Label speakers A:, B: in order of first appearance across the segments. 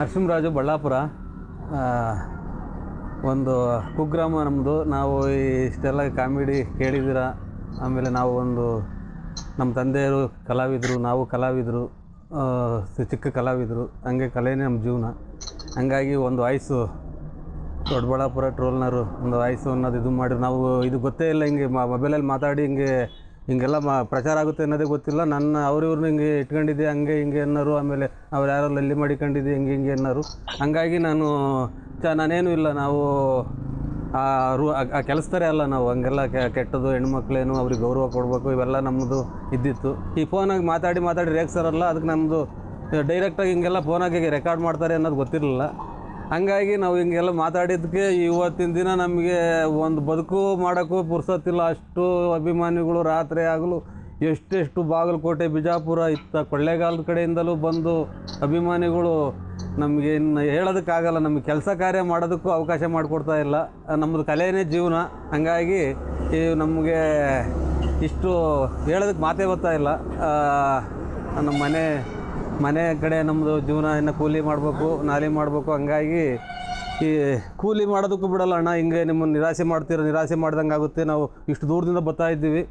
A: ನರಸಿಂಹರಾಜು ಬಳ್ಳಾಪುರ ಒಂದು ಕುಗ್ರಾಮ ನಮ್ಮದು. ನಾವು ಇಷ್ಟೆಲ್ಲ ಕಾಮಿಡಿ ಕೇಳಿದ್ದೀರ. ಆಮೇಲೆ ನಾವು ನಮ್ಮ ತಂದೆಯರು ಕಲಾವಿದರು, ನಾವು ಕಲಾವಿದರು, ಚಿಕ್ಕ ಕಲಾವಿದರು. ಹಂಗೆ ಕಲೆನೇ ನಮ್ಮ ಜೀವನ. ಹಂಗಾಗಿ ಒಂದು ವಾಯ್ಸು ದೊಡ್ಡಬಳ್ಳಾಪುರ ಟ್ರೋಲ್ನರು ಒಂದು ವಾಯ್ಸು ಅನ್ನೋದು ಇದು ಮಾಡಿ ನಾವು ಇದು ಗೊತ್ತೇ ಇಲ್ಲ. ಹಿಂಗೆ ಮೊಬೈಲಲ್ಲಿ ಮಾತಾಡಿ ಹಿಂಗೆಲ್ಲ ಪ್ರಚಾರ ಆಗುತ್ತೆ ಅನ್ನೋದೇ ಗೊತ್ತಿಲ್ಲ. ಅವ್ರಿವ್ರನ್ನ ಹಿಂಗೆ ಇಟ್ಕೊಂಡಿದ್ದೆ ಹಂಗೆ ಹಿಂಗೆ ಅನ್ನೋರು. ಆಮೇಲೆ ಅವ್ರು ಯಾರೋ ಲಲ್ಲಿ ಮಾಡಿಕೊಂಡಿದ್ದೆ ಹಿಂಗೆ ಅನ್ನೋರು. ಹಂಗಾಗಿ ನಾನೇನು ಇಲ್ಲ, ನಾವು ಆ ಕೆಲಸದರೇ ಅಲ್ಲ ನಾವು. ಹಂಗೆಲ್ಲ ಕೆಟ್ಟದ್ದು ಹೆಣ್ಮಕ್ಳೇನು ಅವ್ರಿಗೆ ಗೌರವ ಕೊಡಬೇಕು ಇವೆಲ್ಲ ನಮ್ಮದು ಇದ್ದಿತ್ತು. ಈ ಫೋನಾಗಿ ಮಾತಾಡಿ ರೇಗ್ಸರಲ್ಲ, ಅದಕ್ಕೆ ನಮ್ಮದು ಡೈರೆಕ್ಟಾಗಿ ಹಿಂಗೆಲ್ಲ ಫೋನಾಗಿ ರೆಕಾರ್ಡ್ ಮಾಡ್ತಾರೆ ಅನ್ನೋದು ಗೊತ್ತಿರಲಿಲ್ಲ. ಹಂಗಾಗಿ ನಾವು ಹಿಂಗೆಲ್ಲ ಮಾತಾಡಿದ್ದಕ್ಕೆ ಇವತ್ತಿನ ದಿನ ನಮಗೆ ಒಂದು ಬದುಕು ಮಾಡೋಕ್ಕೂ ಪುರ್ಸೊತ್ತಿಲ್ಲ. ಅಷ್ಟು ಅಭಿಮಾನಿಗಳು ರಾತ್ರಿ ಆಗಲು ಎಷ್ಟೆಷ್ಟು ಬಾಗಲಕೋಟೆ, ಬಿಜಾಪುರ, ಕೊಳ್ಳೇಗಾಲದ ಕಡೆಯಿಂದಲೂ ಬಂದು ಅಭಿಮಾನಿಗಳು ನಮಗೆ ಇನ್ನು ಹೇಳೋದಕ್ಕಾಗಲ್ಲ. ನಮಗೆ ಕೆಲಸ ಕಾರ್ಯ ಮಾಡೋದಕ್ಕೂ ಅವಕಾಶ ಮಾಡಿಕೊಡ್ತಾ ಇಲ್ಲ. ನಮ್ಮದು ಕಲೆಯೇ ಜೀವನ. ಹಂಗಾಗಿ ನಮಗೆ ಇಷ್ಟು ಹೇಳೋದಕ್ಕೆ ಮಾತೇ ಬರ್ತಾ ಇಲ್ಲ. ನಮ್ಮ ಮನೆ ಕಡೆ ನಮ್ಮದು ಜೀವನ ಇನ್ನು ಕೂಲಿ ಮಾಡಬೇಕು, ನಾಲಿ ಮಾಡಬೇಕು. ಹಂಗಾಗಿ ಈ ಕೂಲಿ ಮಾಡೋದಕ್ಕೂ ಬಿಡಲ್ಲ ಅಣ್ಣ. ಹಿಂಗೆ ನಿಮ್ಮನ್ನು ನಿರಾಸೆ ಮಾಡ್ದಂಗೆ ಆಗುತ್ತೆ. ನಾವು ಇಷ್ಟು ದೂರದಿಂದ ಬರ್ತಾ ಇದ್ದೀವಿ.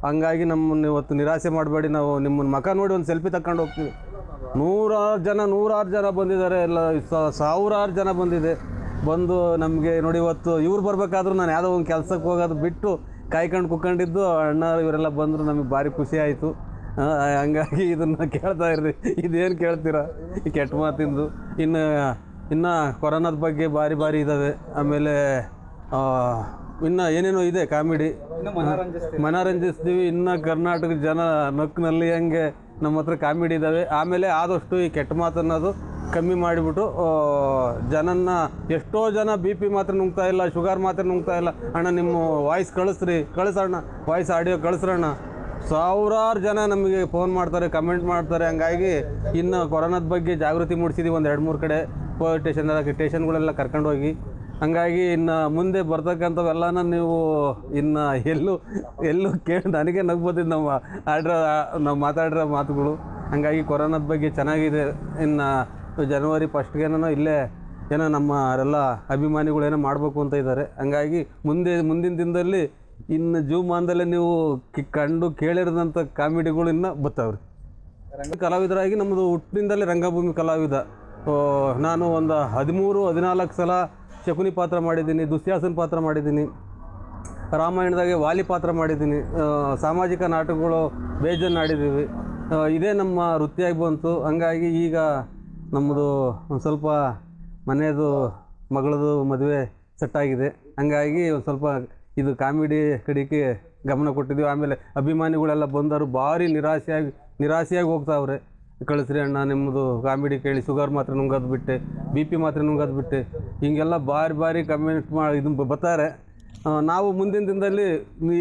A: ಹಂಗಾಗಿ ನಮ್ಮನ್ನು ಇವತ್ತು ನಿರಾಸೆ ಮಾಡಬೇಡಿ. ನಾವು ನಿಮ್ಮನ್ನು ಮುಖ ನೋಡಿ ಒಂದು ಸೆಲ್ಫಿ ತಗೊಂಡು ಹೋಗ್ತೀವಿ. ನೂರಾರು ಜನ ಬಂದಿದ್ದಾರೆ. ಎಲ್ಲ ಸಾವಿರಾರು ಜನ ಬಂದು ನಮಗೆ ನೋಡಿ. ಇವತ್ತು ಇವ್ರು ಬರಬೇಕಾದ್ರೂ ನಾನು ಯಾವುದೋ ಒಂದು ಕೆಲಸಕ್ಕೆ ಹೋಗೋದು ಬಿಟ್ಟು ಕಾಯ್ಕೊಂಡು ಕುತ್ಕೊಂಡಿದ್ದು ಅಣ್ಣ ಇವರೆಲ್ಲ ಬಂದರು. ನಮಗೆ ಭಾರಿ ಖುಷಿ ಆಯಿತು. ಹಂಗಾಗಿ ಇದನ್ನು ಕೇಳ್ತಾ ಇರ್ರಿ. ಇದೇನು ಕೇಳ್ತೀರಾ ಈ ಕೆಟ್ಟ ಮಾತಿಂದು. ಇನ್ನು ಕೊರೋನಾದ ಬಗ್ಗೆ ಭಾರಿ ಇದ್ದಾವೆ. ಆಮೇಲೆ ಇನ್ನು ಏನೇನೋ ಇದೆ ಕಾಮಿಡಿ ಮನೋರಂಜಿಸ್ತೀವಿ. ಇನ್ನು ಕರ್ನಾಟಕದ ಜನ ನಕ್ನಲ್ಲಿ ಹಂಗೆ ನಮ್ಮ ಹತ್ರ ಕಾಮಿಡಿ ಇದ್ದಾವೆ. ಆಮೇಲೆ ಆದಷ್ಟು ಈ ಕೆಟ್ಟ ಮಾತನ್ನೋದು ಕಮ್ಮಿ ಮಾಡಿಬಿಟ್ಟು ಜನನ್ನ ಎಷ್ಟೋ ಜನ BP ಮಾತ್ರ ನುಂಗ್ತಾ ಇಲ್ಲ, ಶುಗರ್ ಮಾತ್ರ ನುಂಗ್ತಾ ಇಲ್ಲ. ಅಣ್ಣ ನಿಮ್ಮ ವಾಯ್ಸ್ ಕಳಿಸೋಣ, ವಾಯ್ಸ್ ಆಡಿಯೋ ಕಳಿಸ್ರಣ್ಣ. ಸಾವಿರಾರು ಜನ ನಮಗೆ ಫೋನ್ ಮಾಡ್ತಾರೆ, ಕಮೆಂಟ್ ಮಾಡ್ತಾರೆ. ಹಂಗಾಗಿ ಇನ್ನು ಕೊರೋನಾದ ಬಗ್ಗೆ ಜಾಗೃತಿ ಮೂಡಿಸಿದ್ದೀವಿ. ಒಂದು 2-3 ಕಡೆ ಸ್ಟೇಷನ್ಗಳೆಲ್ಲ ಕರ್ಕೊಂಡೋಗಿ. ಹಂಗಾಗಿ ಇನ್ನು ಮುಂದೆ ಬರ್ತಕ್ಕಂಥವೆಲ್ಲನ ನೀವು ಇನ್ನು ಎಲ್ಲೂ ಕೇಳಿ ನನಗೆ ನಗ್ಬೋದಿದ್ದು ನಾವು ಮಾತಾಡಿರೋ ಮಾತುಗಳು. ಹಂಗಾಗಿ ಕೊರೋನಾದ ಬಗ್ಗೆ ಚೆನ್ನಾಗಿದೆ. ಇನ್ನು ಜನವರಿ 1st ಇಲ್ಲೇ ಏನೋ ನಮ್ಮರೆಲ್ಲ ಅಭಿಮಾನಿಗಳು ಏನೋ ಮಾಡಬೇಕು ಅಂತ ಇದ್ದಾರೆ. ಹಂಗಾಗಿ ಮುಂದಿನ ದಿನದಲ್ಲಿ ಇನ್ನು ಜೀವಮಾನದಲ್ಲೇ ನೀವು ಕಂಡು ಕೇಳಿರೋದಂಥ ಕಾಮಿಡಿಗಳು ಇನ್ನೂ ಬರ್ತಾವ್ರಿ. ಕಲಾವಿದರಾಗಿ ನಮ್ಮದು ಹುಟ್ಟಿನಿಂದಲೇ ರಂಗಭೂಮಿ ಕಲಾವಿದ. ನಾನು ಒಂದು 13-14 ಸಲ ಶಕುನಿ ಪಾತ್ರ ಮಾಡಿದ್ದೀನಿ, ದುಶ್ಯಾಸನ ಪಾತ್ರ ಮಾಡಿದ್ದೀನಿ, ರಾಮಾಯಣದಾಗೆ ವಾಲಿ ಪಾತ್ರ ಮಾಡಿದ್ದೀನಿ, ಸಾಮಾಜಿಕ ನಾಟಕಗಳು ಬೇಜನ್ನು ಆಡಿದ್ದೀವಿ. ಇದೇ ನಮ್ಮ ವೃತ್ತಿಯಾಗಿ ಬಂತು. ಹಂಗಾಗಿ ಈಗ ನಮ್ಮದು ಒಂದು ಸ್ವಲ್ಪ ಮನೆಯದು ಮಗಳದು ಮದುವೆ ಸೆಟ್ಟಾಗಿದೆ. ಹಂಗಾಗಿ ಒಂದು ಸ್ವಲ್ಪ ಇದು ಕಾಮಿಡಿ ಕಡೆಗೆ ಗಮನ ಕೊಟ್ಟಿದ್ದೀವಿ. ಆಮೇಲೆ ಅಭಿಮಾನಿಗಳೆಲ್ಲ ಬಂದರು ಭಾರಿ ನಿರಾಸೆಯಾಗಿ ಹೋಗ್ತಾವ್ರೆ. ಕಳಿಸ್ರಿ ಅಣ್ಣ ನಿಮ್ಮದು ಕಾಮಿಡಿ ಕೇಳಿ ಶುಗರ್ ಮಾತ್ರ ನುಂಗೋದು ಬಿಟ್ಟೆ, BP ಮಾತ್ರ ನುಂಗೋದು ಬಿಟ್ಟೆ, ಹಿಂಗೆಲ್ಲ ಭಾರಿ ಕಮೆಂಟ್ ಇದನ್ನು ಬರ್ತಾರೆ. ನಾವು ಮುಂದಿನ ದಿನದಲ್ಲಿ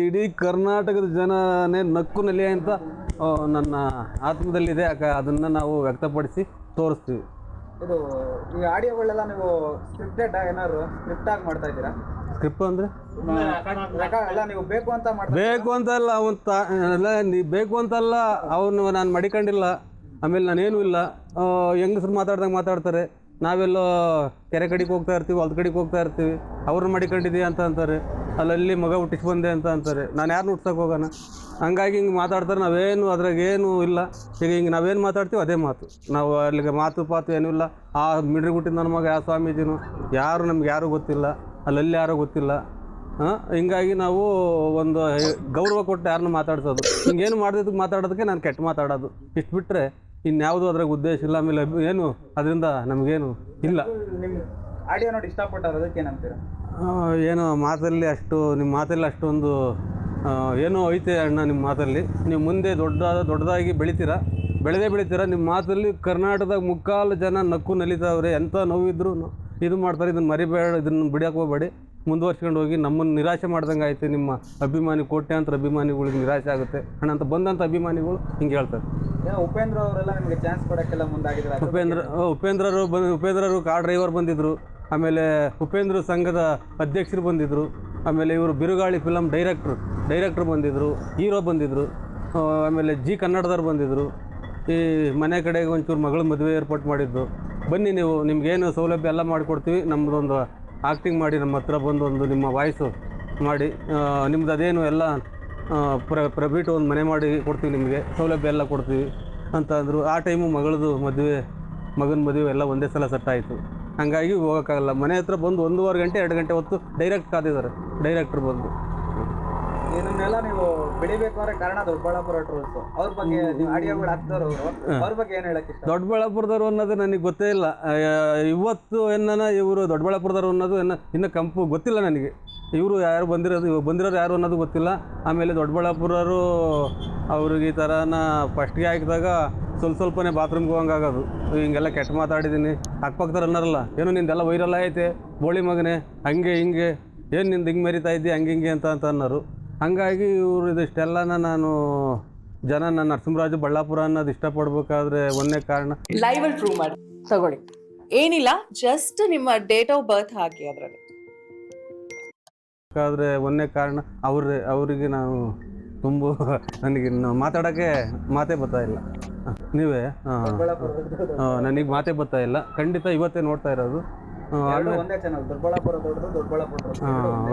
A: ಇಡೀ ಕರ್ನಾಟಕದ ಜನನೇ ನಕ್ಕು ನೆಲೆ ಅಂತ ನನ್ನ ಆತ್ಮದಲ್ಲಿದೆ. ಅದನ್ನು ನಾವು ವ್ಯಕ್ತಪಡಿಸಿ ತೋರಿಸ್ತೀವಿ.
B: ಇದು ಈ ಆಡಿಯೋಗಳೆಲ್ಲ ನೀವು ಸ್ಕ್ರಿಪ್ಟೆಡ್ ಏನಾದ್ರು ಸ್ಕ್ರಿಪ್ಟಾಗಿ ಮಾಡ್ತಾ ಇದ್ದೀರಾ?
A: ಸ್ಕ್ರಿಪ್ಟ್ ಅಂದರೆ
B: ಎಲ್ಲ ನೀವು ಬೇಕು
A: ಅಂತಲ್ಲ, ಬೇಕು ಅಂತಲ್ಲ. ಅವನು ನಾನು ಮಡಿಕೊಂಡಿಲ್ಲ. ಆಮೇಲೆ ನಾನೇನೂ ಇಲ್ಲ. ಹೆಂಗಸ್ರು ಮಾತಾಡ್ತಾರೆ. ನಾವೆಲ್ಲೋ ಕೆರೆ ಕಡೆಗೆ ಹೋಗ್ತಾ ಇರ್ತೀವಿ, ಹೊಲದ ಕಡೆಗೆ ಹೋಗ್ತಾ ಇರ್ತೀವಿ. ಅವ್ರನ್ನ ಮಡಿಕೊಂಡಿದ್ದೀವಿ ಅಂತ ಅಂತಾರೆ. ಅಲ್ಲಿ ಮಗ ಹುಟ್ಟಿಸಿ ಬಂದೆ ಅಂತ ಅಂತಾರೆ. ನಾನು ಯಾರನ್ನ ಹುಟ್ಸಕ್ಕೆ ಹೋಗೋಣ? ಹಂಗಾಗಿ ಹಿಂಗೆ ಮಾತಾಡ್ತಾರೆ. ನಾವೇನು ಅದ್ರಾಗೇನು ಇಲ್ಲ. ಈಗ ಹಿಂಗೆ ನಾವೇನು ಮಾತಾಡ್ತೀವಿ ಅದೇ ಮಾತು. ನಾವು ಅಲ್ಲಿಗೆ ಮಾತು ಏನೂ ಇಲ್ಲ. ಆ ಮಿಡ್ರಿಗುಟ್ಟಿನ ನನ್ನ ಮಗ ಯಾವ ಸ್ವಾಮೀಜಿನೂ ನಮ್ಗೆ ಯಾರೂ ಗೊತ್ತಿಲ್ಲ, ಅಲ್ಲಿ ಯಾರೋ ಗೊತ್ತಿಲ್ಲ. ಹಿಂಗಾಗಿ ನಾವು ಒಂದು ಗೌರವ ಕೊಟ್ಟು ಯಾರನ್ನ ಮಾತಾಡ್ಸೋದು. ಹಿಂಗೇನು ಮಾಡಿದ್ದಕ್ಕೆ ಮಾತಾಡೋದಕ್ಕೆ ನಾನು ಕೆಟ್ಟ ಮಾತಾಡೋದು. ಇಷ್ಟು ಬಿಟ್ಟರೆ ಇನ್ಯಾವುದೂ ಅದ್ರಾಗ ಉದ್ದೇಶ ಇಲ್ಲ. ಆಮೇಲೆ ಏನು ಅದರಿಂದ ನಮಗೇನು ಇಲ್ಲ.
B: ನಿಮ್ಮ ಆಡಿಯೋ ನೋಡಿ ಇಷ್ಟಪಟ್ಟವ್ರು ಅದಕ್ಕೆ ಏನಂತೀರಾ?
A: ಏನೋ ನಿಮ್ಮ ಮಾತಲ್ಲಿ ಅಷ್ಟೊಂದು ಏನೋ ಐತೆ ಅಣ್ಣ. ನಿಮ್ಮ ಮಾತಲ್ಲಿ ನೀವು ಮುಂದೆ ದೊಡ್ಡದಾಗಿ ಬೆಳಿತೀರಾ. ನಿಮ್ಮ ಮಾತಲ್ಲಿ ಕರ್ನಾಟಕದಾಗ ಮುಕ್ಕಾಲು ಜನ ನಕ್ಕು ನಲಿತಾವ್ರೆ. ಎಂಥ ನೋವಿದ್ರು ಇದು ಮಾಡ್ತಾರೆ. ಇದನ್ನು ಮರಿಬೇಡ, ಇದನ್ನು ಬಿಡೋಕೆ ಹೋಗಬೇಡಿ. ಮುಂದುವರ್ಸ್ಕೊಂಡು ಹೋಗಿ. ನಮ್ಮನ್ನು ನಿರಾಶೆ ಮಾಡ್ದಂಗೆ ಆಯ್ತು. ನಿಮ್ಮ ಕೋಟ್ಯಾಂತರ ಅಭಿಮಾನಿಗಳಿಗೆ ನಿರಾಶೆ ಆಗುತ್ತೆ ಅಣ್ಣ ಅಂತ ಬಂದಂಥ ಅಭಿಮಾನಿಗಳು ಹಿಂಗೆ ಹೇಳ್ತಾರೆ.
B: ಉಪೇಂದ್ರ ಅವರೆಲ್ಲ ನಿಮಗೆ ಚಾನ್ಸ್ ಕೊಡೋಕ್ಕೆಲ್ಲ ಮುಂದಾಗಿದ್ದಾರೆ.
A: ಉಪೇಂದ್ರರು ಕಾರ್ ಡ್ರೈವರ್ ಬಂದಿದ್ದರು. ಆಮೇಲೆ ಉಪೇಂದ್ರ ಸಂಘದ ಅಧ್ಯಕ್ಷರು ಬಂದಿದ್ದರು. ಆಮೇಲೆ ಇವರು ಬಿರುಗಾಳಿ ಫಿಲಮ್ ಡೈರೆಕ್ಟ್ರು ಬಂದಿದ್ದರು, ಹೀರೋ ಬಂದಿದ್ದರು. ಆಮೇಲೆ ಜಿ ಕನ್ನಡದವ್ರು ಬಂದಿದ್ದರು. ಈ ಮನೆ ಕಡೆಗೆ ಒಂಚೂರು ಮಗಳ ಮದುವೆ ಏರ್ಪಾಟ್ ಮಾಡಿದ್ದು. ಬನ್ನಿ ನೀವು, ನಿಮ್ಗೇನು ಸೌಲಭ್ಯ ಎಲ್ಲ ಮಾಡಿಕೊಡ್ತೀವಿ. ನಮ್ಮದೊಂದು ಆ್ಯಕ್ಟಿಂಗ್ ಮಾಡಿ ನಮ್ಮ ಹತ್ರ ಬಂದು ಒಂದು ನಿಮ್ಮ ವಾಯ್ಸು ಮಾಡಿ ನಿಮ್ದು ಅದೇನು ಎಲ್ಲ ಪ್ರೈವೇಟ್ ಒಂದು ಮನೆ ಮಾಡಿ ಕೊಡ್ತೀವಿ, ನಿಮಗೆ ಸೌಲಭ್ಯ ಎಲ್ಲ ಕೊಡ್ತೀವಿ ಅಂತ ಅಂದರು. ಆ ಟೈಮು ಮಗನ ಮದುವೆ ಎಲ್ಲ ಒಂದೇ ಸಲ ಸೆಟ್ ಆಯಿತು. ಹಾಗಾಗಿ ಹೋಗೋಕ್ಕಾಗಲ್ಲ. ಮನೆ ಹತ್ರ ಬಂದು 1.5 ಗಂಟೆ 2 ಗಂಟೆ ಹೊತ್ತು ಡೈರೆಕ್ಟ್ ಕಾದಿದ್ದಾರೆ, ಡೈರೆಕ್ಟ್ರ್ ಬಂದು.
B: ಇದನ್ನೆಲ್ಲ ನೀವು ಬೆಳಿಬೇಕು ಅಂದ್ರೆ ಕಾರಣ ದೊಡ್ಡಬಳ್ಳಾಪುರ ಟ್ರೋಲ್ಸ್. ಅವ್ರ ಬಗ್ಗೆ ಆಡಿಯೋಗಳು ಹಾಕ್ತಾರೋ ಅವ್ರ ಬಗ್ಗೆ ಏನು ಹೇಳಕ್ಕೆ ಇಷ್ಟ?
A: ದೊಡ್ಡಬಳ್ಳಾಪುರದವ್ರು ಅನ್ನೋದು ನನಗೆ ಗೊತ್ತೇ ಇಲ್ಲ. ಇವತ್ತು ಇವರು ದೊಡ್ಡಬಳ್ಳಾಪುರದವ್ರು ಅನ್ನೋದು ಇನ್ನೂ ಗೊತ್ತಿಲ್ಲ ನನಗೆ. ಇವರು ಯಾರು ಬಂದಿರೋರು ಯಾರು ಅನ್ನೋದು ಗೊತ್ತಿಲ್ಲ. ಆಮೇಲೆ ದೊಡ್ಡಬಳ್ಳಾಪುರರು ಅವ್ರಿಗೆ ಈ ಥರನ ಫಸ್ಟ್ಗೆ ಹಾಕಿದಾಗ ಸ್ವಲ್ಪನೇ ಬಾತ್ರೂಮ್ಗೆ ಹೋಗಂಗಾಗೋದು. ಹಿಂಗೆಲ್ಲ ಕೆಟ್ಟ ಮಾತಾಡಿದ್ದೀನಿ, ಅಕ್ಕಪಕ್ಕದವ್ರು ಅನ್ನೋರಲ್ಲ, ಏನೋ ನಿಂದೆಲ್ಲ ವೈರಲ್ ಐತೆ ಬೋಳಿ ಮಗನೇ, ಹಂಗೆ ಹಿಂಗೆ, ಏನು ನಿಂದು ಹಿಂಗೆ ಮೆರಿತಾ ಇದ್ದಿ ಹಂಗೆ ಅಂತ ಅನ್ನೋರು. ಹಂಗಾಗಿ ಇವರು ಇದಿಷ್ಟೆಲ್ಲನ ನಾನು ನನ್ನ ನರಸಿಂಹರಾಜು ಬಳ್ಳಾಪುರ ಅನ್ನೋದು ಇಷ್ಟಪಡ್ಬೇಕಾದ್ರೆ ಒಂದೇ ಕಾರಣ.
C: ಲೈವಲ್ಲಿ ಪ್ರೂವ್ ಮಾಡಿ ತಗೊಳ್ಳಿ. ಏನಿಲ್ಲ, ಜಸ್ಟ್ ನಿಮ್ಮ ಡೇಟ್ ಆಫ್ ಬರ್ತ್ ಹಾಕಿ ಅದರಲ್ಲಿ.
A: ಬೇಕಾದ್ರೆ ಒಂದೇ ಕಾರಣ ಅವರಿಗೆ ನಾನು ತುಂಬ ನನಗೆ ಮಾತಾಡೋಕ್ಕೆ ಮಾತೇ ಬರ್ತಾ ಇಲ್ಲ. ನೀವೇ ನನಗೆ ಮಾತೇ ಬರ್ತಾ ಇಲ್ಲ. ಖಂಡಿತ ಇವತ್ತೇ ನೋಡ್ತಾ ಇರೋದು.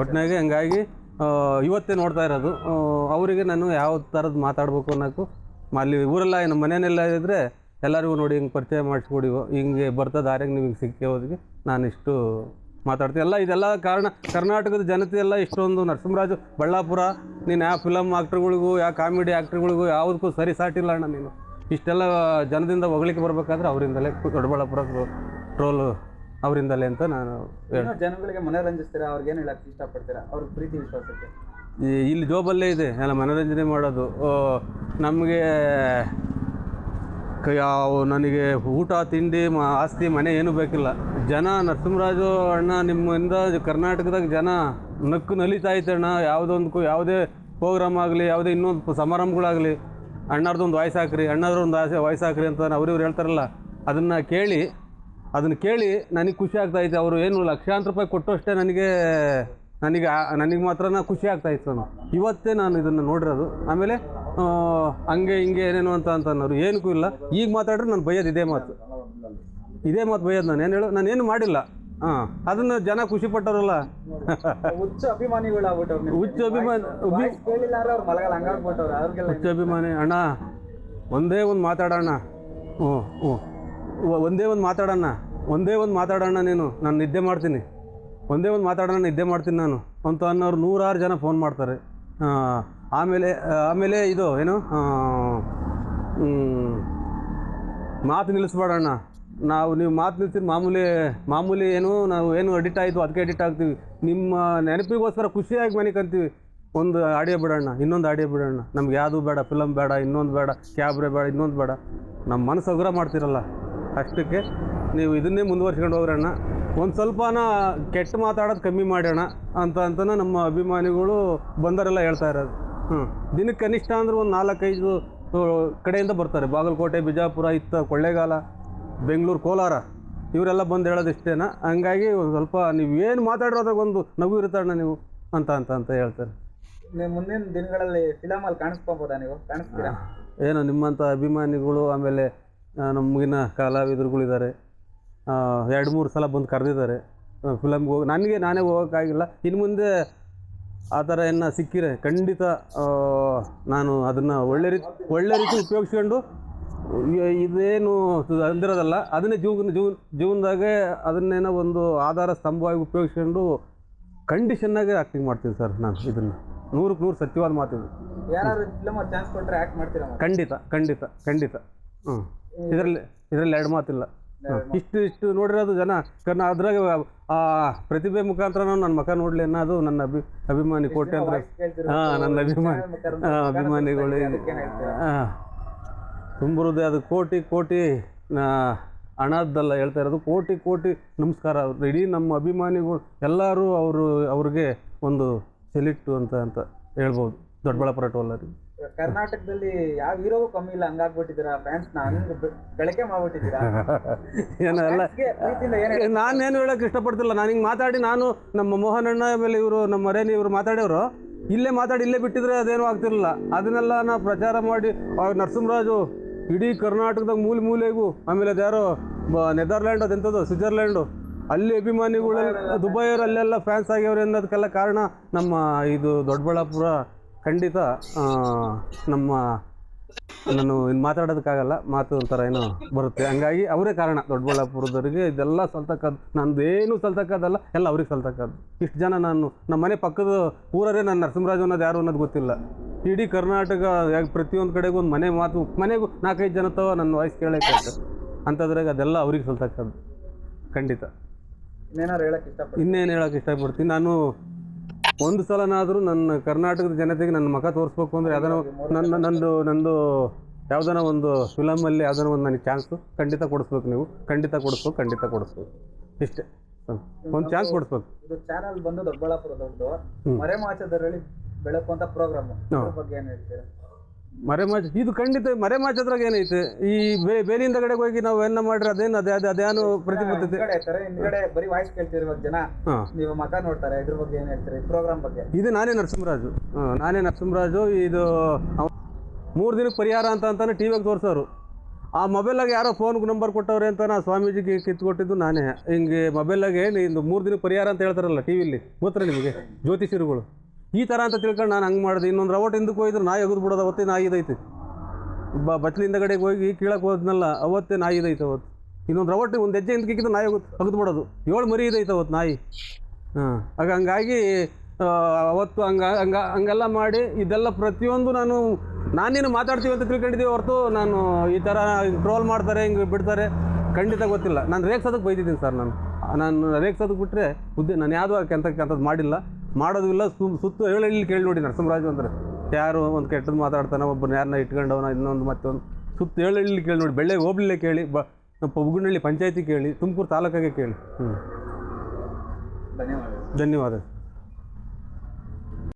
A: ಒಟ್ಟಿನಾಗೆ ಹಂಗಾಗಿ ಇವತ್ತೇ ನೋಡ್ತಾ ಇರೋದು. ಅವರಿಗೆ ನಾನು ಯಾವ ಥರದ್ದು ಮಾತಾಡಬೇಕು ಅನ್ನೋಕ್ಕೂ ಅಲ್ಲಿ ಊರೆಲ್ಲ ನಮ್ಮ ಮನೆಯೆಲ್ಲ ಇದ್ದರೆ ಎಲ್ಲರಿಗೂ ನೋಡಿ ಹಿಂಗೆ ಪರಿಚಯ ಮಾಡಿಸ್ಕೊಡಿ, ಹಿಂಗೆ ಬರ್ತಾ ದಾರಿಯಾಗಿ ನೀವು ಹಿಂಗೆ ಸಿಕ್ಕೇ ಹೋದಿಗೆ ನಾನು ಇಷ್ಟು ಮಾತಾಡ್ತೀನಿ. ಇದೆಲ್ಲ ಕಾರಣ ಕರ್ನಾಟಕದ ಜನತೆ ಎಲ್ಲ ಇಷ್ಟೊಂದು ನರಸಿಂಹರಾಜು ಬಳ್ಳಾಪುರ, ನೀನು ಯಾವ ಫಿಲಮ್ ಆ್ಯಕ್ಟ್ರುಗಳಿಗೂ ಯಾವ ಕಾಮಿಡಿ ಆ್ಯಕ್ಟ್ರುಗಳಿಗೂ ಯಾವುದಕ್ಕೂ ಸರಿ ಸಾಟಿಲ್ಲ ಅಣ್ಣ ನೀನು. ಇಷ್ಟೆಲ್ಲ ಜನದಿಂದ ಹೊಗಳಿಕೆ ಬರಬೇಕಾದ್ರೆ ಅವರಿಂದಲೇ, ದೊಡ್ಡಬಳ್ಳಾಪುರ ಟ್ರೋಲು ಅವರಿಂದಲೇ ಅಂತ ನಾನು
B: ಜನಗಳಿಗೆ ಮನೋರಂಜಿಸ್ತೀರಾ, ಅವ್ರಿಗೆ ಏನು ಹೇಳಕ್ಕೆ ಇಷ್ಟಪಡ್ತೀರಾ ಅವ್ರ ಪ್ರೀತಿ ವಿಶ್ವಾಸಕ್ಕೆ?
A: ಇಲ್ಲಿ ಜೋಬಲ್ಲೇ ಇದೆ ಎಲ್ಲ ಮನೋರಂಜನೆ ಮಾಡೋದು. ನಮಗೆ ನನಗೆ ಊಟ ತಿಂಡಿ ಆಸ್ತಿ ಮನೆ ಏನೂ ಬೇಕಿಲ್ಲ. ಜನ ನರಸಿಂಹರಾಜು ಅಣ್ಣ ನಿಮ್ಮಿಂದ ಕರ್ನಾಟಕದಾಗ ಜನ ನಲಿತಾ ಐತೆ ಅಣ್ಣ. ಯಾವುದೇ ಪ್ರೋಗ್ರಾಮ್ ಆಗಲಿ, ಯಾವುದೇ ಇನ್ನೊಂದು ಸಮಾರಂಭಗಳಾಗಲಿ, ಅಣ್ಣಾರ್ದೊಂದು ವಾಯ್ಸ್ ಹಾಕ್ರಿ, ಅಣ್ಣಾದ್ರೊಂದು ವಾಯ್ಸ್ ಹಾಕ್ರಿ ಅಂತ ಅವ್ರಿವ್ರು ಹೇಳ್ತಾರಲ್ಲ, ಅದನ್ನು ಕೇಳಿ ನನಗೆ ಖುಷಿ ಆಗ್ತಾಯಿತ್ತು. ಅವರು ಏನು ಲಕ್ಷಾಂತರ ರೂಪಾಯಿ ಕೊಟ್ಟು ಅಷ್ಟೇ ನನಗೆ ಮಾತ್ರ ಖುಷಿ ಆಗ್ತಾಯಿತ್ತು. ಇವತ್ತೇ ನಾನು ಇದನ್ನು ನೋಡಿರೋದು. ಆಮೇಲೆ ಹಂಗೆ ಹಿಂಗೆ ಏನೇನು ಅಂತ ಅನ್ನೋರು ಏನಕ್ಕೂ ಇಲ್ಲ. ಈಗ ಮಾತಾಡ್ರೆ ನಾನು ಬೈಯೋದು ಇದೇ ಮಾತು ಬೈಯೋದು. ನಾನೇನು ಮಾಡಿಲ್ಲ. ಅದನ್ನು ಜನ ಖುಷಿ ಪಟ್ಟವ್ರಲ್ಲ.
B: ಹುಚ್ಚ ಅಭಿಮಾನಿಗಳು
A: ಹುಚ್ಚ ಅಭಿಮಾನಿ ಅಣ್ಣ. ಒಂದೇ ಒಂದು ಮಾತಾಡೋಣ ನೀನು, ನಾನು ನಿದ್ದೆ ಮಾಡ್ತೀನಿ. ಒಂದೇ ಒಂದು ಮಾತಾಡೋಣ, ನಿದ್ದೆ ಮಾಡ್ತೀನಿ ನಾನು ಅಂತ ಅನ್ನೋರು 100 ಜನ ಫೋನ್ ಮಾಡ್ತಾರೆ. ಆಮೇಲೆ ಇದು ಏನು ಮಾತು ನಿಲ್ಲಿಸ್ಬೇಡಣ್ಣ. ನೀವು ಮಾತು ನಿಲ್ಸಿದ ಮಾಮೂಲಿ ನಾವು ಏನು ಎಡಿಟ್ ಆಯಿತು ಅದಕ್ಕೆ ಎಡಿಟ್ ಆಗ್ತೀವಿ. ನಿಮ್ಮ ನೆನಪಿಗೋಸ್ಕರ ಖುಷಿಯಾಗಿ ಮನೆ ಕಂತೀವಿ. ಒಂದು ಆಡಿಯೋ ಬಿಡೋಣ, ಇನ್ನೊಂದು ಆಡಿಯೋ ಬಿಡೋಣ, ನಮ್ಗೆ ಯಾವುದು ಬೇಡ, ಫಿಲಮ್ ಬೇಡ, ಇನ್ನೊಂದು ಬೇಡ, ಕ್ಯಾಬ್ರೆ ಬೇಡ, ಇನ್ನೊಂದು ಬೇಡ. ನಮ್ಮ ಮನಸ್ಸು ಹಗುರ ಮಾಡ್ತಿರಲ್ಲ, ಅಷ್ಟಕ್ಕೆ ನೀವು ಇದನ್ನೇ ಮುಂದುವರ್ಸ್ಕೊಂಡು ಹೋಗ್ರಣ್ಣ. ಒಂದು ಸ್ವಲ್ಪನ ಕೆಟ್ಟ ಮಾತಾಡೋದು ಕಮ್ಮಿ ಮಾಡೋಣ ಅಂತನ ನಮ್ಮ ಅಭಿಮಾನಿಗಳು ಬಂದರೆಲ್ಲ ಹೇಳ್ತಾ ಇರೋದು. ದಿನಕ್ಕೆ ಕನಿಷ್ಠ ಅಂದ್ರೆ ಒಂದು 4-5 ಕಡೆಯಿಂದ ಬರ್ತಾರೆ. ಬಾಗಲಕೋಟೆ, ಬಿಜಾಪುರ, ಕೊಳ್ಳೇಗಾಲ, ಬೆಂಗಳೂರು, ಕೋಲಾರ, ಇವರೆಲ್ಲ ಬಂದು ಹೇಳೋದಿಷ್ಟೇನ. ಹಂಗಾಗಿ ಒಂದು ಸ್ವಲ್ಪ ನೀವೇನು ಮಾತಾಡಿರೋದಾಗ ಒಂದು ನಗು ಇರುತ್ತಣ್ಣ ನೀವು ಅಂತ ಹೇಳ್ತಾರೆ.
B: ಮುಂದಿನ ದಿನಗಳಲ್ಲಿ ಫಿಲಮಲ್ಲಿ ಕಾಣಿಸ್ಕೊಬೋದಾ? ನೀವು ಕಾಣಿಸ್ತೀರಾ?
A: ಏನೋ ನಿಮ್ಮಂಥ ಅಭಿಮಾನಿಗಳು, ಆಮೇಲೆ ನಮಗಿನ ಕಲಾವಿದರುಗಳಿದ್ದಾರೆ, 2-3 ಸಲ ಬಂದು ಕರೆದಿದ್ದಾರೆ ಫಿಲಮ್ಗೆ ಹೋಗಿ. ನಾನೇ ಹೋಗೋಕ್ಕಾಗಿಲ್ಲ. ಇನ್ನು ಮುಂದೆ ಆ ಥರ ಏನು ಸಿಕ್ಕಿರೆ ಖಂಡಿತ ನಾನು ಅದನ್ನು ಒಳ್ಳೆ ರೀತಿ ಉಪಯೋಗಿಸ್ಕೊಂಡು, ಇದೇನು ಅಂದಿರೋದಲ್ಲ ಅದನ್ನೇ ಜೀವನದಾಗೆ ಅದನ್ನೇನೋ ಒಂದು ಆಧಾರ ಸ್ತಂಭವಾಗಿ ಉಪಯೋಗಿಸ್ಕೊಂಡು ಕಂಡೀಷನ್ನಾಗೆ ಆ್ಯಕ್ಟಿಂಗ್ ಮಾಡ್ತೀನಿ ಸರ್. ನಾನು ಇದನ್ನು 100ಕ್ಕೆ 100 ಸತ್ಯವಾದ ಮಾತಿದೆ.
B: ಯಾರಾದ್ರೂ ಫಿಲಮ್ ಚಾನ್ಸ್ ಕೊಟ್ಟರೆ ಆ್ಯಕ್ಟ್ ಮಾಡ್ತೀರಾ?
A: ಖಂಡಿತ. ಇದರಲ್ಲಿ 2 ಮಾತಿಲ್ಲ. ಇಷ್ಟು ನೋಡಿರೋದು ಜನ ಅದ್ರಾಗ ಆ ಪ್ರತಿಭೆ ಮುಖಾಂತರ ನನ್ನ ಮಕ ನೋಡಲಿ ಅನ್ನೋದು ನನ್ನ ಅಭಿಮಾನಿ ಕೋಟೆ ಅಂತ. ನನ್ನ ಅಭಿಮಾನಿಗಳು ತುಂಬಿರೋದೇ ಅದು ಕೋಟಿ ಹಣದ್ದಲ್ಲ ಹೇಳ್ತಾ ಇರೋದು. ಕೋಟಿ ನಮಸ್ಕಾರ. ಇಡೀ ನಮ್ಮ ಅಭಿಮಾನಿಗಳು ಎಲ್ಲರೂ ಅವ್ರಿಗೆ ಒಂದು ಸೆಲೆಕ್ಟು ಅಂತ ಹೇಳ್ಬೋದು ದೊಡ್ಡಬಳ್ಳಾಪುರ ಟೋಲಲ್ಲಿ.
B: ಕರ್ನಾಟಕದಲ್ಲಿ ಯಾವ ಹೀರೋಗೂ ಕಮ್ಮಿ ಇಲ್ಲ, ಹಂಗಾಗ್ಬಿಟ್ಟಿದ್ದೀರಾ ಫ್ಯಾನ್ಸ್ನ, ಗಳಿಕೆ ಮಾಡ್ಬಿಟ್ಟಿದ್ದೀರಾ.
A: ಏನಲ್ಲ, ನಾನೇನು ಹೇಳೋಕೆ ಇಷ್ಟಪಡ್ತಿಲ್ಲ. ನಾನು ಹಿಂಗೆ ಮಾತಾಡಿ ನಮ್ಮ ಮೋಹನ್ ಅಣ್ಣ ಆಮೇಲೆ ಇವರು ನಮ್ಮ ಮರೇನಿ ಇವರು ಮಾತಾಡ್ಯವರು ಇಲ್ಲೇ ಬಿಟ್ಟಿದ್ರೆ ಅದೇನೂ ಆಗ್ತಿರಲಿಲ್ಲ. ಅದನ್ನೆಲ್ಲ ನಾವು ಪ್ರಚಾರ ಮಾಡಿ ನರಸಿಂಹರಾಜು ಇಡೀ ಕರ್ನಾಟಕದಾಗ ಮೂಲೆಗೂ, ಆಮೇಲೆ ಅದ್ಯಾರೋ ನೆದರ್ಲ್ಯಾಂಡ್ ಅದೆಂಥದ್ದು ಸ್ವಿಟ್ಜರ್ಲ್ಯಾಂಡು ಅಲ್ಲಿ ಅಭಿಮಾನಿಗಳೆಲ್ಲ ದುಬೈಯವರು ಅಲ್ಲೆಲ್ಲ ಫ್ಯಾನ್ಸ್ ಆಗ್ಯವ್ರೆ ಅನ್ನೋದಕ್ಕೆಲ್ಲ ಕಾರಣ ನಮ್ಮ ಇದು ದೊಡ್ಡಬಳ್ಳಾಪುರ. ಖಂಡಿತ ನಮ್ಮ ನಾನು ಇನ್ನು ಮಾತಾಡೋದಕ್ಕಾಗಲ್ಲ, ಮಾತು ಒಂಥರ ಏನೋ ಬರುತ್ತೆ, ಹಂಗಾಗಿ ಅವರೇ ಕಾರಣ ದೊಡ್ಡಬಳ್ಳಾಪುರದವರಿಗೆ ಇದೆಲ್ಲ ಸಲ್ತಕ್ಕದ್ದು. ನಂದೇನು ಸಲ್ತಕ್ಕದಲ್ಲ, ಎಲ್ಲ ಅವ್ರಿಗೆ ಸಲ್ತಕ್ಕದ್ದು. ಇಷ್ಟು ಜನ ನಾನು ನಮ್ಮ ಮನೆ ಪಕ್ಕದ ಊರರೇ ನಾನು ನರಸಿಂಹರಾಜು ಅನ್ನೋದು ಯಾರು ಅನ್ನೋದು ಗೊತ್ತಿಲ್ಲ. ಇಡೀ ಕರ್ನಾಟಕ ಪ್ರತಿಯೊಂದು ಕಡೆಗೂ ಒಂದು ಮನೆಗೂ 4-5 ಜನ ತವ ನನ್ನ ವಾಯ್ಸ್ ಕೇಳೋಕ್ಕೆ ಅಂಥದ್ರಾಗ ಅದೆಲ್ಲ ಅವ್ರಿಗೆ ಸಲ್ತಕ್ಕದ್ದು. ಖಂಡಿತ. ಇನ್ನೇನು ಹೇಳೋಕ್ಕೆ ಇಷ್ಟಪಡ್ತೀನಿ, ನಾನು ಒಂದು ಸಲನಾದರೂ ನನ್ನ ಕರ್ನಾಟಕದ ಜನತೆಗೆ ನನ್ನ ಮುಖ ತೋರಿಸ್ಬೇಕು ಅಂದರೆ ಯಾವ್ದಾನ ನಂದು ಯಾವ್ದಾನ ಒಂದು ಫಿಲಮಲ್ಲಿ ಯಾವ್ದಾನ ಒಂದು ನನಗೆ ಚಾನ್ಸು ಖಂಡಿತ ಕೊಡಿಸ್ಬೇಕು. ನೀವು ಖಂಡಿತ ಕೊಡಿಸ್ಬೇಕು ಇಷ್ಟೇ. ಒಂದು ಚಾನ್ಸ್ ಕೊಡಿಸ್ಬೇಕು.
B: ಇದು ಚಾನಲ್ ಬಂದು ದೊಡ್ಡಬಳ್ಳಾಪುರದವ್ರದ್ದು ಮರೆಮಾಚದರಲ್ಲಿ ಬೆಳಕು ಅಂತ ಪ್ರೋಗ್ರಾಮ್ ಬಗ್ಗೆ ಏನು ಹೇಳ್ತೀರಾ?
A: ಮರೆಮಾಚ ಇದು ಖಂಡಿತ ಮರೆಮಾಚದ್ರಾಗ ಏನೈತೆ, ಈ ಬೇಲಿಯಿಂದ ಕಡೆಗೆ ಹೋಗಿ ನಾವು ಏನ ಮಾಡ್ರಿ ಅದೇನು ಪ್ರತಿಬದ್ಧತೆ
B: ಹಿಂದ್ಗಡೆ ಬರೀ ವಾಯ್ಸ್ ಕೇಳ್ತಿರೋ ಜನ ನೀವು ಮಕ ನೋಡ್ತಾರೆ, ಇದ್ರ ಬಗ್ಗೆ ಏನ್ ಹೇಳ್ತೀರಿ ಪ್ರೋಗ್ರಾಮ್ ಬಗ್ಗೆ?
A: ಇದು ನಾನೇ ನರಸಿಂಹರಾಜು. ಇದು 3 ದಿನಕ್ಕೆ ಪರಿಹಾರ ಅಂತಾನೆ ಟಿವಿಯಾಗ ತೋರಿಸೋರು. ಆ ಮೊಬೈಲಾಗೆ ಯಾರೋ ಫೋನ್ ನಂಬರ್ ಕೊಟ್ಟವ್ರೆ ಅಂತ ನಾ ಸ್ವಾಮೀಜಿಗೆ ಕಿತ್ಕೊಟ್ಟಿದ್ದು ನಾನೇ. ಹಿಂಗೆ ಮೊಬೈಲಾಗೆ ಇದು 3 ದಿನಕ್ಕೆ ಪರಿಹಾರ ಅಂತ ಹೇಳ್ತಾರಲ್ಲ ಟಿವಿಲಿ, ಗೊತ್ತರ ನಿಮಗೆ ಜ್ಯೋತಿಷಿರುಗಳು ಈ ಥರ ಅಂತ ತಿಳ್ಕೊಂಡು ನಾನು ಹಂಗೆ ಮಾಡಿದೆ. ಇನ್ನೊಂದು ರವಟ್ ಹಿಂದಕ್ಕೆ ಹೋಗಿದ್ರೆ ನಾಯಿ ಅಗದು ಬಿಡೋದು. ಅವತ್ತೇ ನಾಯಿ ಇದೈತೆ, ಬಚ್ಚಲಿಂದ ಕಡೆಗೆ ಹೋಗಿ ಕೀಳಕ್ಕೆ ಹೋದ್ನಲ್ಲ ಅವತ್ತೇ ನಾಯಿ ಇದೈತೆ. ಅವತ್ತು ಇನ್ನೊಂದು ರವಟ್ ಒಂದು ಹೆಜ್ಜೆ ಹಿಂದಕ್ಕೆ ಕಿಕ್ಕಿದ್ರೆ ನಾಯಿ ಅಗದು ಬಿಡೋದು. 7 ಮರಿ ಇದೈತೆ ಅವತ್ತು ನಾಯಿ. ಹಂಗಾಗಿ ಅವತ್ತು ಹಂಗೆಲ್ಲ ಮಾಡಿ ಇದೆಲ್ಲ ಪ್ರತಿಯೊಂದು ನಾನೇನು ಮಾತಾಡ್ತೀವಿ ಅಂತ ತಿಳ್ಕೊಂಡಿದ್ದೀವಿ ಹೊರತು ನಾನು ಈ ಥರ ಟ್ರೋಲ್ ಮಾಡ್ತಾರೆ ಹಿಂಗೆ ಬಿಡ್ತಾರೆ ಖಂಡಿತ ಗೊತ್ತಿಲ್ಲ. ನಾನು ರೇಗ್ಸೋದಕ್ಕೆ ಬೈದಿದ್ದೀನಿ ಸರ್. ನಾನು ರೇಗ್ಸೋದಕ್ಕೆ ಬಿಟ್ಟರೆ ನಾನು ಯಾವುದೋ ಅಂಥದ್ದು ಮಾಡಿಲ್ಲ, ಮಾಡೋದು ಇಲ್ಲ. ಸುತ್ತು ಹೇಳಿ ಕೇಳಿ ನೋಡಿ ನರಸಿಂಹರಾಜು ಅಂದರೆ ಯಾರು ಒಂದು ಕೆಟ್ಟದ್ದು ಮಾತಾಡ್ತಾನೆ, ಒಬ್ಬರು ಯಾರನ್ನ ಇಟ್ಕೊಂಡವನ, ಇನ್ನೊಂದು ಮತ್ತೊಂದು ಸುತ್ತು ಹೇಳಿ ಕೇಳಿ ನೋಡಿ. ಬೆಳ್ಳಗೆ ಹೋಬಳಿಲೇ ಕೇಳಿ, ಉಗುನಹಳ್ಳಿ ಪಂಚಾಯತಿ ಕೇಳಿ, ತುಮಕೂರು ತಾಲೂಕಾಗೆ ಕೇಳಿ.
B: ಧನ್ಯವಾದ.